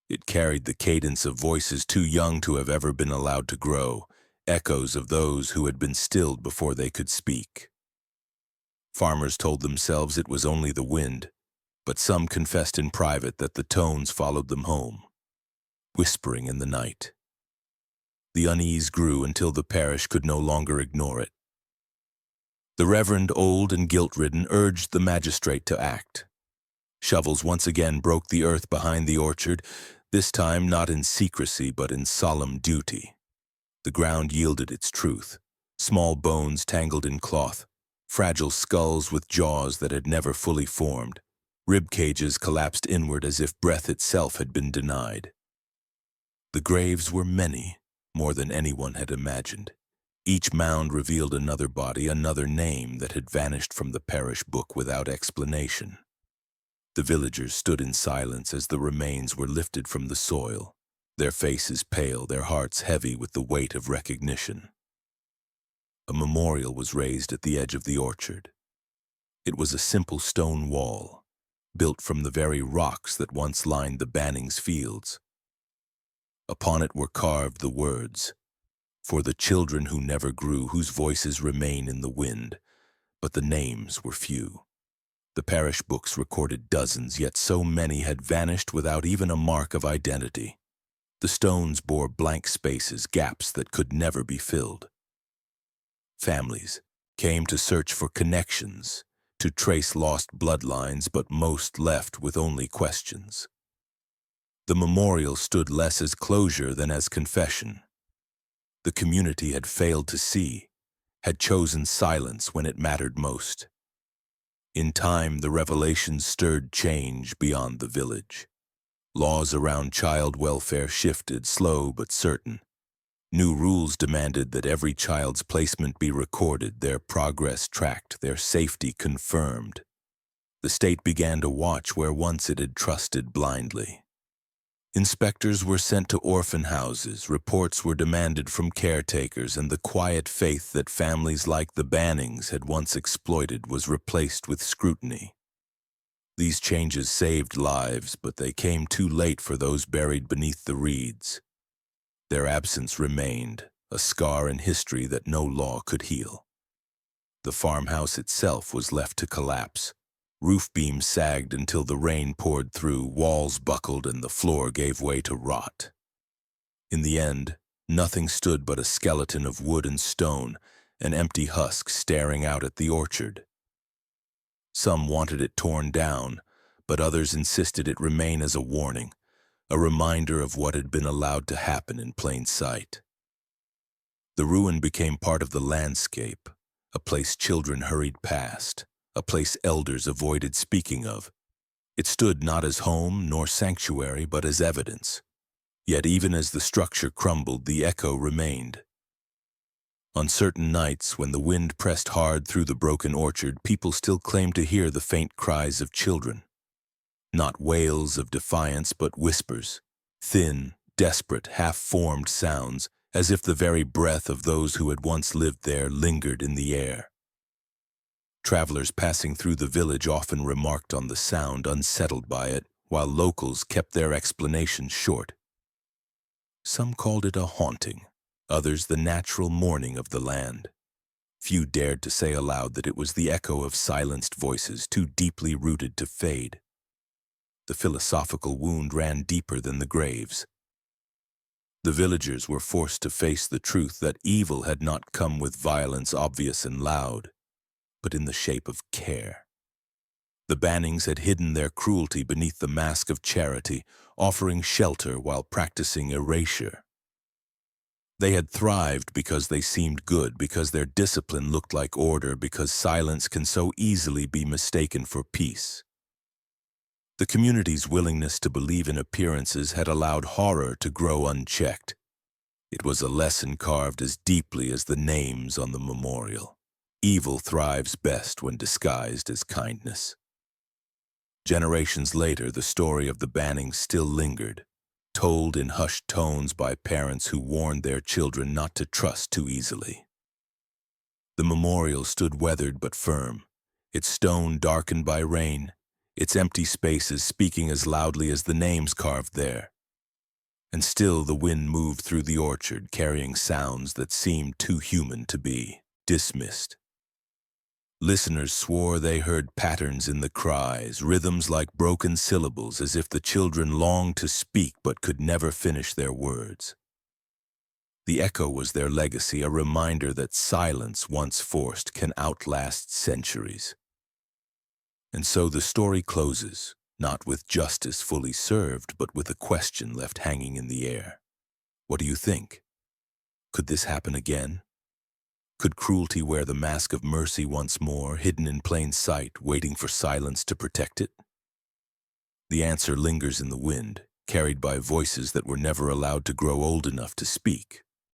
It carried the cadence of voices too young to have ever been allowed to grow, echoes of those who had been stilled before they could speak. Farmers told themselves it was only the wind, but some confessed in private that the tones followed them home, whispering in the night. The unease grew until the parish could no longer ignore it. The Reverend, old and guilt-ridden, urged the magistrate to act. Shovels once again broke the earth behind the orchard, this time not in secrecy but in solemn duty. The ground yielded its truth, small bones tangled in cloth, fragile skulls with jaws that had never fully formed, rib cages collapsed inward as if breath itself had been denied. The graves were many, more than anyone had imagined. Each mound revealed another body, another name that had vanished from the parish book without explanation. The villagers stood in silence as the remains were lifted from the soil, their faces pale, their hearts heavy with the weight of recognition. A memorial was raised at the edge of the orchard. It was a simple stone wall, built from the very rocks that once lined the Bannings' fields. Upon it were carved the words, "For the children who never grew, whose voices remain in the wind," but the names were few. The parish books recorded dozens, yet so many had vanished without even a mark of identity. The stones bore blank spaces, gaps that could never be filled. Families came to search for connections, to trace lost bloodlines, but most left with only questions. The memorial stood less as closure than as confession. The community had failed to see, had chosen silence when it mattered most. In time, the revelations stirred change beyond the village. Laws around child welfare shifted, slow but certain. New rules demanded that every child's placement be recorded, their progress tracked, their safety confirmed. The state began to watch where once it had trusted blindly. Inspectors were sent to orphan houses, reports were demanded from caretakers, and the quiet faith that families like the Bannings had once exploited was replaced with scrutiny. These changes saved lives, but they came too late for those buried beneath the reeds. Their absence remained, a scar in history that no law could heal. The farmhouse itself was left to collapse. Roof beams sagged until the rain poured through, walls buckled, and the floor gave way to rot. In the end, nothing stood but a skeleton of wood and stone, an empty husk staring out at the orchard. Some wanted it torn down, but others insisted it remain as a warning, a reminder of what had been allowed to happen in plain sight. The ruin became part of the landscape, a place children hurried past, a place elders avoided speaking of. It stood not as home nor sanctuary, but as evidence. Yet even as the structure crumbled, the echo remained. On certain nights, when the wind pressed hard through the broken orchard, people still claimed to hear the faint cries of children. Not wails of defiance, but whispers, thin, desperate, half-formed sounds, as if the very breath of those who had once lived there lingered in the air. Travelers passing through the village often remarked on the sound, unsettled by it, while locals kept their explanations short. Some called it a haunting, others the natural mourning of the land. Few dared to say aloud that it was the echo of silenced voices too deeply rooted to fade. The philosophical wound ran deeper than the graves. The villagers were forced to face the truth that evil had not come with violence obvious and loud, but in the shape of care. The Bannings had hidden their cruelty beneath the mask of charity, offering shelter while practicing erasure. They had thrived because they seemed good, because their discipline looked like order, because silence can so easily be mistaken for peace. The community's willingness to believe in appearances had allowed horror to grow unchecked. It was a lesson carved as deeply as the names on the memorial. Evil thrives best when disguised as kindness. Generations later, the story of the Bannings still lingered, told in hushed tones by parents who warned their children not to trust too easily. The memorial stood weathered but firm, its stone darkened by rain, its empty spaces speaking as loudly as the names carved there. And still the wind moved through the orchard, carrying sounds that seemed too human to be dismissed. Listeners swore they heard patterns in the cries, rhythms like broken syllables, as if the children longed to speak but could never finish their words. The echo was their legacy, a reminder that silence, once forced, can outlast centuries. And so the story closes, not with justice fully served, but with a question left hanging in the air. What do you think? Could this happen again? Could cruelty wear the mask of mercy once more, hidden in plain sight, waiting for silence to protect it? The answer lingers in the wind, carried by voices that were never allowed to grow old enough to speak.